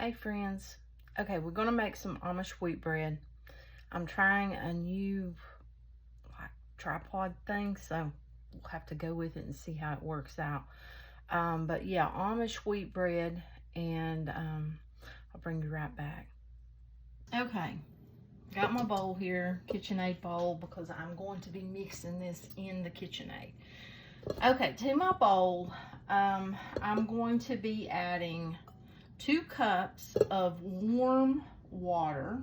Hey friends, okay, we're gonna make some Amish wheat bread. I'm trying a new tripod thing, so we'll have to go with it and see how it works out. But yeah, Amish wheat bread, and I'll bring you right back. Okay, got my bowl here, KitchenAid bowl, because I'm going to be mixing this in the KitchenAid. Okay, to my bowl, I'm going to be adding 2 cups of warm water.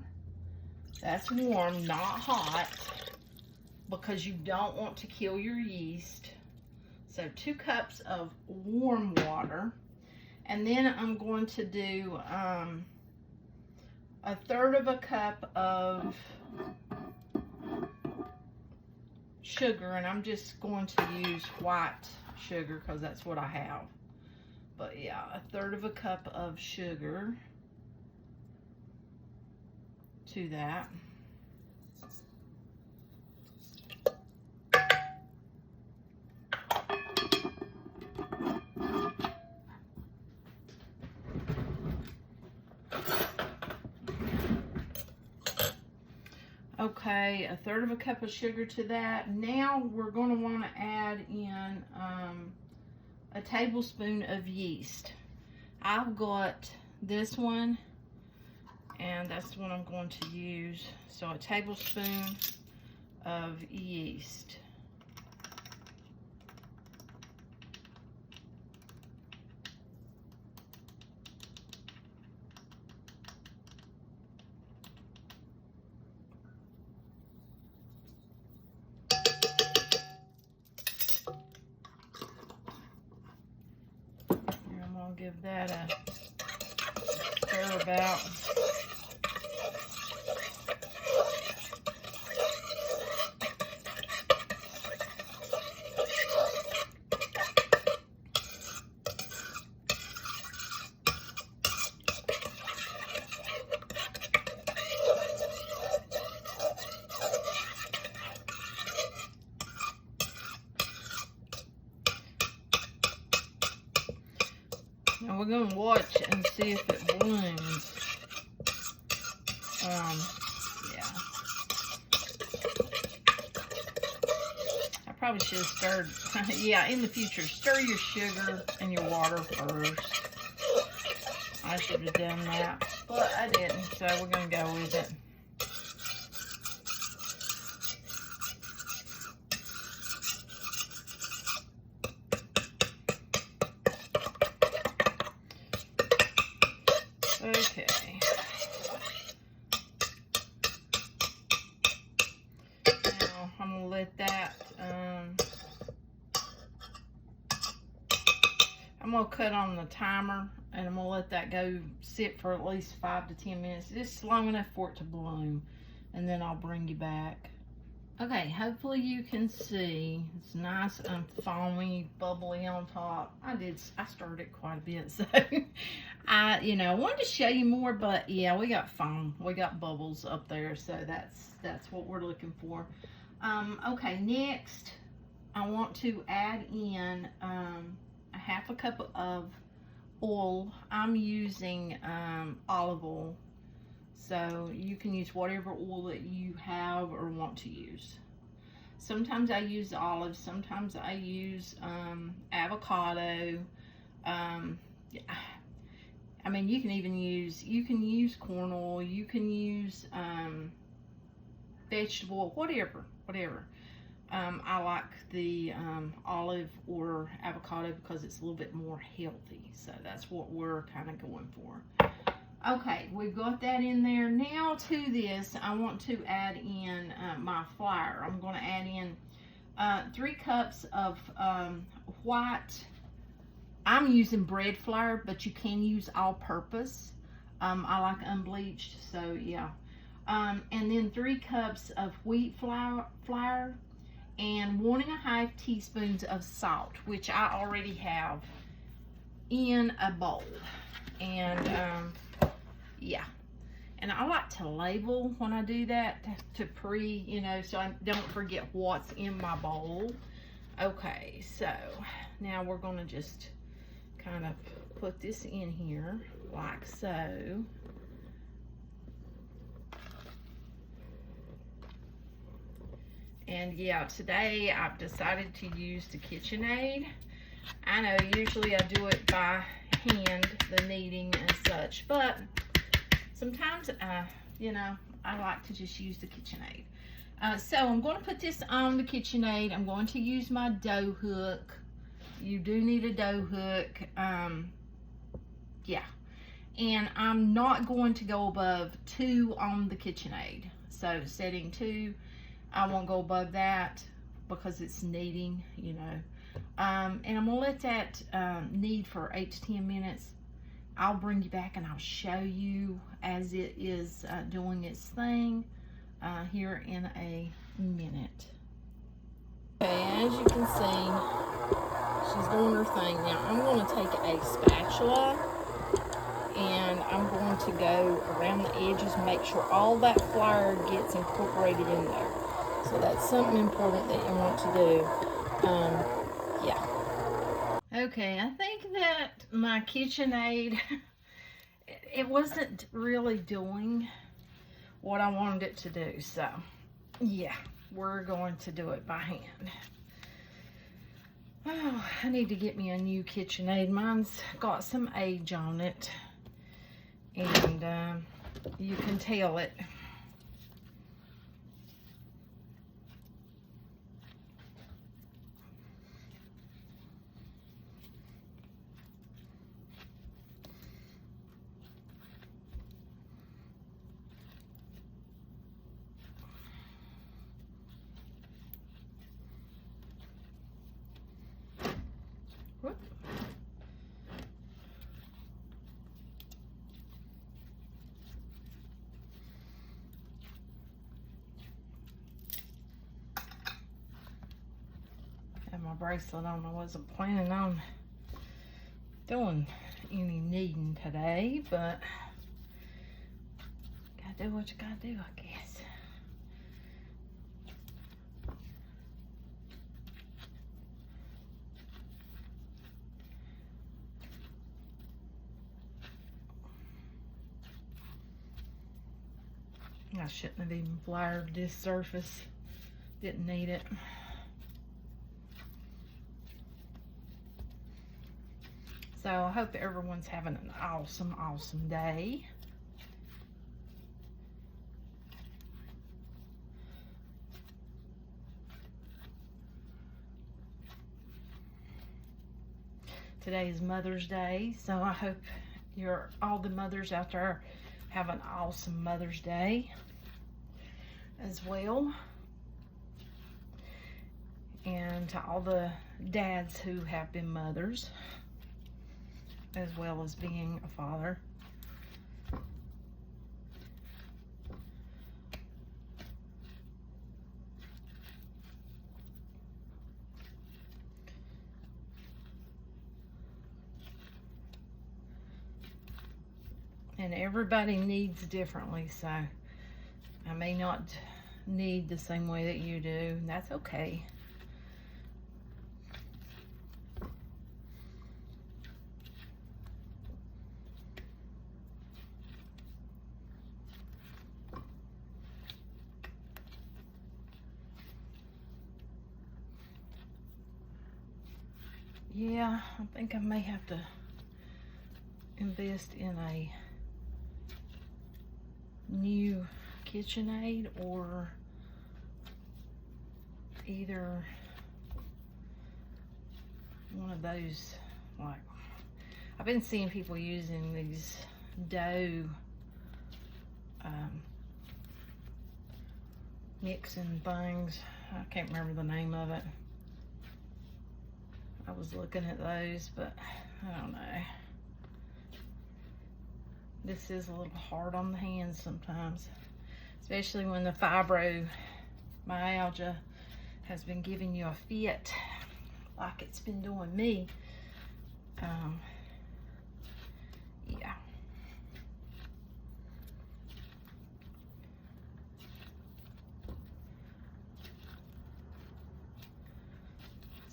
That's warm, not hot, because you don't want to kill your yeast. So 2 cups of warm water. And then I'm going to do 1/3 cup of sugar, and I'm just going to use white sugar because that's what I have. But yeah, 1/3 cup of sugar to that. Okay, 1/3 cup of sugar to that. Now we're going to want to add in a tablespoon of yeast. I've got this one, and that's the one I'm going to use. So a tablespoon of yeast. Give that a stir about. Now we're going to watch and see if it blooms. Yeah. I probably should have stirred. Yeah, in the future, stir your sugar and your water first. I should have done that, but I didn't, so we're going to go with it. Okay. Now I'm gonna let that. I'm gonna cut on the timer, and I'm gonna let that go sit for at least 5 to 10 minutes, just long enough for it to bloom, and then I'll bring you back. Okay, hopefully you can see it's nice and foamy, bubbly on top. I stirred it quite a bit, so I wanted to show you more, but yeah, we got foam, we got bubbles up there, so that's what we're looking for. Okay, next I want to add in a 1/2 cup of oil. I'm using olive oil. So you can use whatever oil that you have or want to use. Sometimes I use olives, sometimes I use avocado. I mean, you can use corn oil, you can use vegetable oil, whatever. I like the olive or avocado because it's a little bit more healthy. So that's what we're kind of going for. Okay, we've got that in there. Now to this, I want to add in my flour. I'm going to add in 3 cups of white. I'm using bread flour, but you can use all-purpose. I like unbleached, so yeah. And then 3 cups of wheat flour and 1 1/2 teaspoons of salt, which I already have in a bowl. And yeah, and I like to label when I do that to so I don't forget what's in my bowl. Okay, so now we're going to just kind of put this in here. like so. And yeah, today I've decided to use the KitchenAid. I know usually I do it by hand, the kneading and such, but sometimes, you know, I like to just use the KitchenAid. So I'm going to put this on the KitchenAid. I'm going to use my dough hook. You do need a dough hook. Yeah. And I'm not going to go above 2 on the KitchenAid. So setting 2, I won't go above that because it's kneading, you know. And I'm gonna let that knead for 8 to 10 minutes. I'll bring you back and I'll show you as it is doing its thing here in a minute. Okay, as you can see, she's doing her thing. Now I'm going to take a spatula and I'm going to go around the edges, make sure all that flour gets incorporated in there. So that's something important that you want to do. Yeah. Okay, I think that my KitchenAid, it wasn't really doing what I wanted it to do. So, yeah, we're going to do it by hand. Oh, I need to get me a new KitchenAid. Mine's got some age on it. And you can tell it. Whoop. Have my bracelet on. I wasn't planning on doing any kneading today, but gotta do what you gotta do, I guess. I shouldn't have even floured this surface. Didn't need it. So I hope everyone's having an awesome, awesome day. Today is Mother's Day, so I hope all the mothers out there have an awesome Mother's Day as well. And to all the dads who have been mothers, as well as being a father. And everybody needs differently, so I may not need the same way that you do, and that's okay. Yeah, I think I may have to invest in a new KitchenAid, or either one of those, like, I've been seeing people using these dough mixing things. I can't remember the name of it. I was looking at those, but I don't know. This is a little hard on the hands sometimes, especially when the fibromyalgia has been giving you a fit like it's been doing me. Yeah.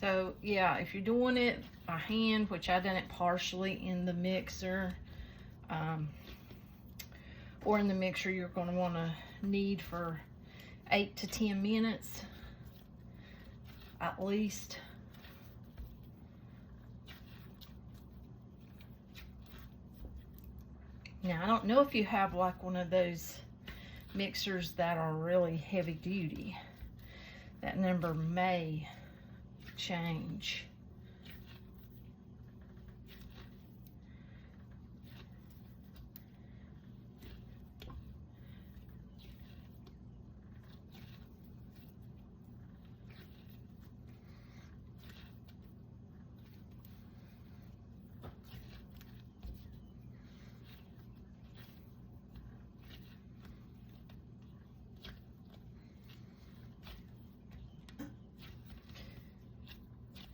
So yeah, if you're doing it by hand, which I done it partially in the mixer, or in the mixer, you're going to want to knead for 8 to 10 minutes at least. Now, I don't know if you have like one of those mixers that are really heavy duty. That number may change.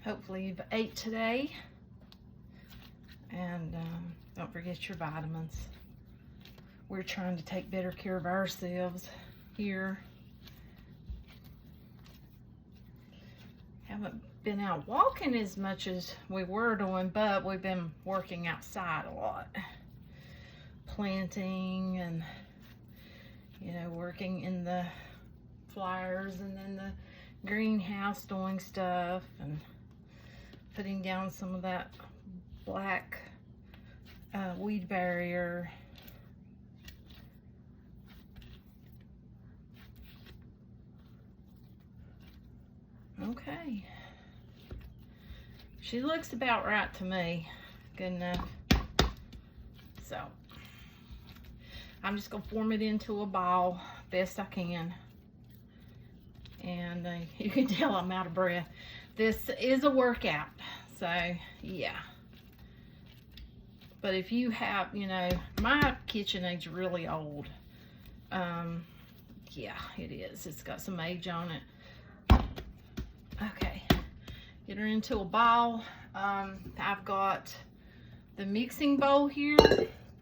Hopefully you've ate today, and don't forget your vitamins. We're trying to take better care of ourselves here. Haven't been out walking as much as we were doing, but we've been working outside a lot. Planting and, you know, working in the flyers and then the greenhouse doing stuff and putting down some of that black weed barrier. Okay. She looks about right to me. Good enough. So, I'm just going to form it into a ball best I can. And you can tell I'm out of breath. This is a workout, so yeah. But if you have, you know, my KitchenAid's really old. Yeah, it is. It's got some age on it. Okay, get her into a ball. I've got the mixing bowl here.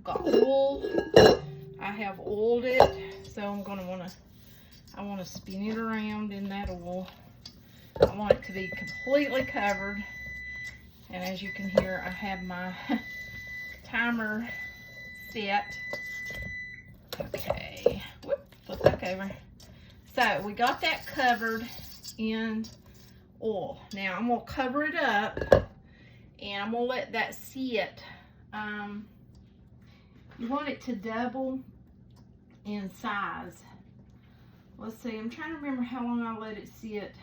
Got oil. I have oiled it, so I'm gonna I want to spin it around in that oil. I want it to be completely covered. And as you can hear, I have my timer set. Okay. Whoop, flip back over. So we got that covered in oil. Now I'm going to cover it up and I'm going to let that sit. You want it to double in size. Let's see, I'm trying to remember how long I let it sit.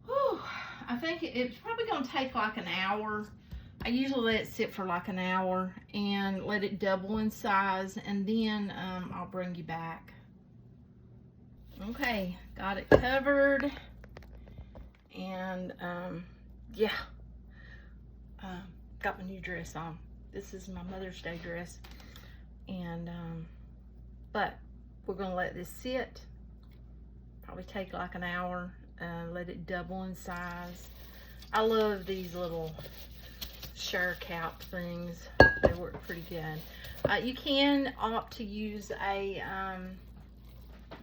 Whew, I think it's probably going to take like an hour. I usually let it sit for like an hour and let it double in size, and then I'll bring you back. Okay, got it covered, and yeah, got my new dress on. This is my Mother's Day dress, and but we're gonna let this sit. Probably take like an hour. Let it double in size. I love these little shower cap things. They work pretty good. You can opt to use a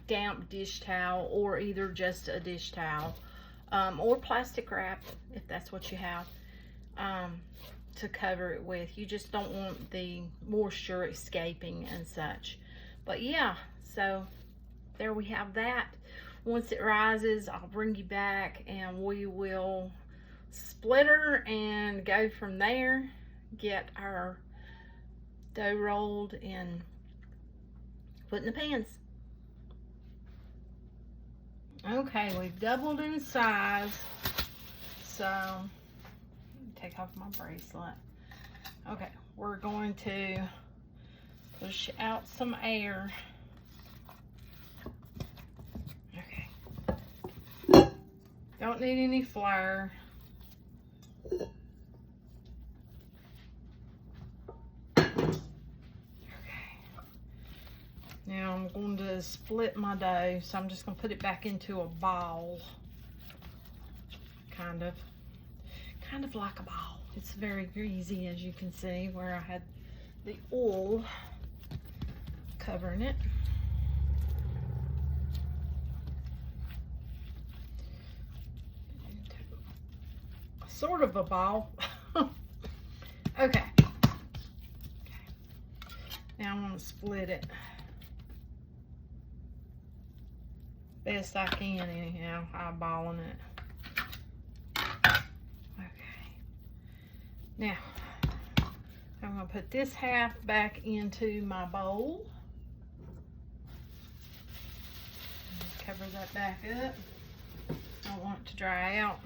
damp dish towel, or either just a dish towel, or plastic wrap if that's what you have, to cover it with. You just don't want the moisture escaping and such. But yeah, so there we have that. Once it rises, I'll bring you back and we will split her and go from there. Get our dough rolled and put in the pans. Okay, we've doubled in size. So, take off my bracelet. Okay, we're going to push out some air. Don't need any flour. Okay. Now I'm going to split my dough, so I'm just going to put it back into a ball. Kind of like a ball. It's very greasy, as you can see, where I had the oil covering it. Sort of a ball. Okay. Now I'm gonna split it best I can anyhow, eyeballing it. Okay. Now, I'm gonna put this half back into my bowl. Cover that back up. Don't want it to dry out.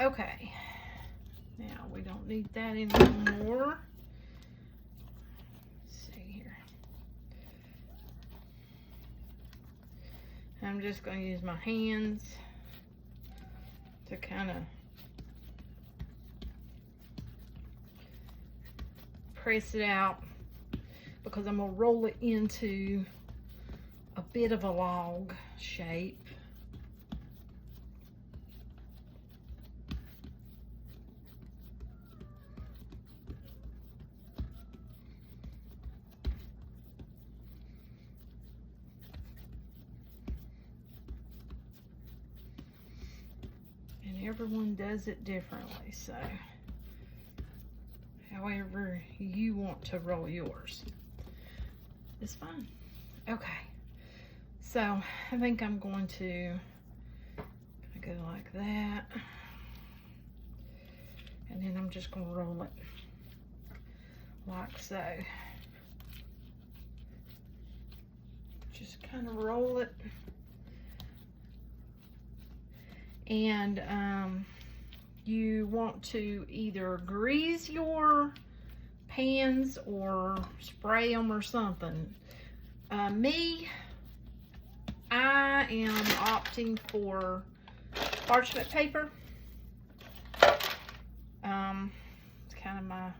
Okay. Now we don't need that anymore. Let's see here. I'm just going to use my hands to kind of press it out, because I'm going to roll it into a bit of a log shape. And everyone does it differently, so however you want to roll yours is fine. Okay. So I think I'm going to go like that, and then I'm just going to roll it like so. Just kind of roll it, and you want to either grease your pans or spray them or something. I am opting for parchment paper. It's kind of my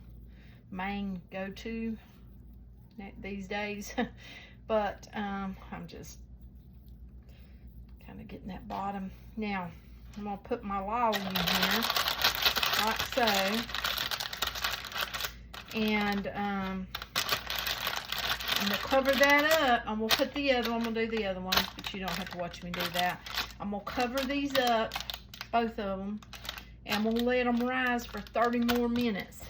main go-to these days. But I'm just kind of getting that bottom. Now, I'm going to put my log in here, like so. And I'm going to cover that up. I'm going to put the other one. I'm going to do the other one, but you don't have to watch me do that. I'm going to cover these up, both of them, and I'm going to let them rise for 30 more minutes.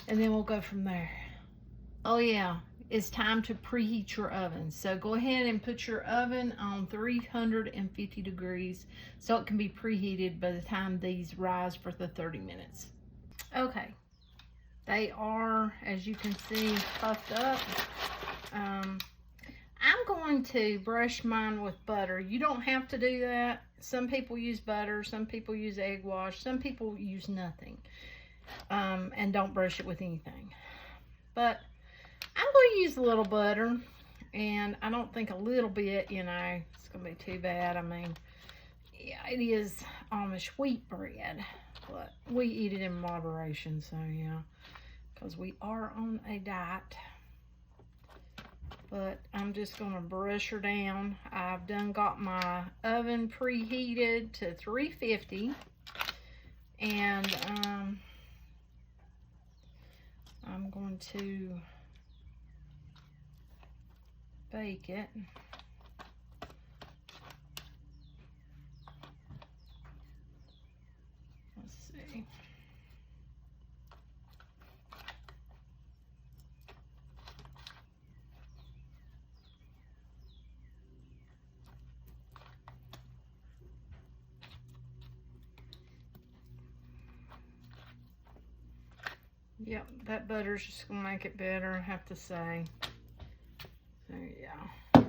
And then we'll go from there. Oh yeah, it's time to preheat your oven. So go ahead and put your oven on 350 degrees so it can be preheated by the time these rise for the 30 minutes. Okay. They are, as you can see, puffed up. I'm going to brush mine with butter. You don't have to do that. Some people use butter, some people use egg wash, some people use nothing, and don't brush it with anything. But I'm going to use a little butter, and I don't think a little bit, you know, it's going to be too bad. I mean, yeah, it is Amish wheat bread, but we eat it in moderation, so yeah. Because we are on a diet. But I'm just going to brush her down. I've done got my oven preheated to 350. And I'm going to bake it. Let's see. Yep, that butter's just gonna make it better, I have to say. So yeah.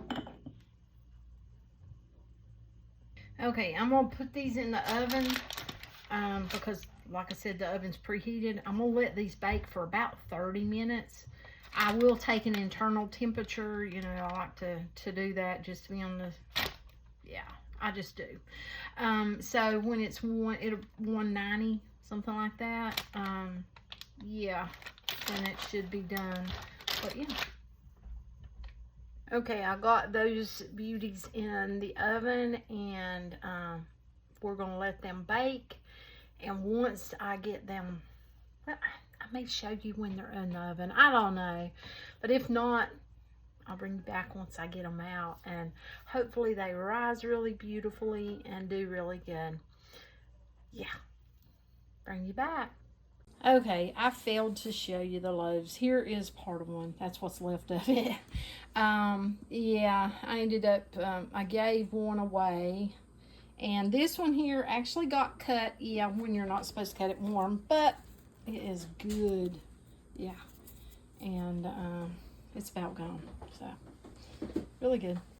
Okay, I'm gonna put these in the oven because, like I said, the oven's preheated. I'm gonna let these bake for about 30 minutes. I will take an internal temperature. You know, I like to do that just to be on the, yeah, I just do. So when it's 190, something like that, yeah, then it should be done. But yeah. Okay, I got those beauties in the oven, and we're gonna let them bake. And once I get them, well, I may show you when they're in the oven. I don't know, but if not, I'll bring you back once I get them out, and hopefully they rise really beautifully and do really good. Yeah, bring you back. Okay, I failed to show you the loaves. Here is part of one. That's what's left of it. Yeah, I ended up, I gave one away. And this one here actually got cut, yeah, when you're not supposed to cut it warm, but it is good. Yeah, and it's about gone, so really good.